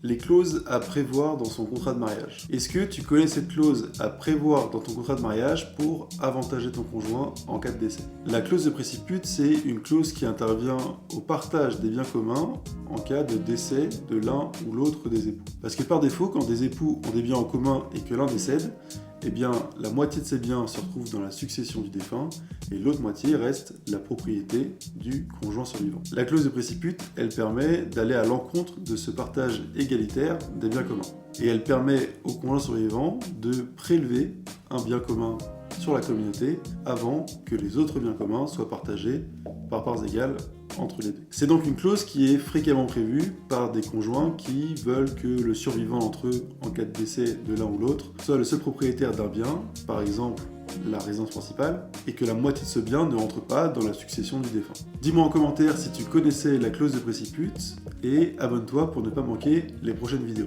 Les clauses à prévoir dans son contrat de mariage. Est-ce que tu connais cette clause à prévoir dans ton contrat de mariage pour avantager ton conjoint en cas de décès? La clause de préciput, c'est une clause qui intervient au partage des biens communs en cas de décès de l'un ou l'autre des époux. Parce que par défaut, quand des époux ont des biens en commun et que l'un décède, eh bien, la moitié de ces biens se retrouve dans la succession du défunt et l'autre moitié reste la propriété du conjoint survivant. La clause de préciput, elle permet d'aller à l'encontre de ce partage égalitaire des biens communs. Et elle permet au conjoint survivant de prélever un bien commun sur la communauté avant que les autres biens communs soient partagés par parts égales entre les deux. C'est donc une clause qui est fréquemment prévue par des conjoints qui veulent que le survivant entre eux, en cas de décès de l'un ou l'autre, soit le seul propriétaire d'un bien, par exemple la résidence principale, et que la moitié de ce bien ne rentre pas dans la succession du défunt. Dis-moi en commentaire si tu connaissais la clause de préciput, et abonne-toi pour ne pas manquer les prochaines vidéos.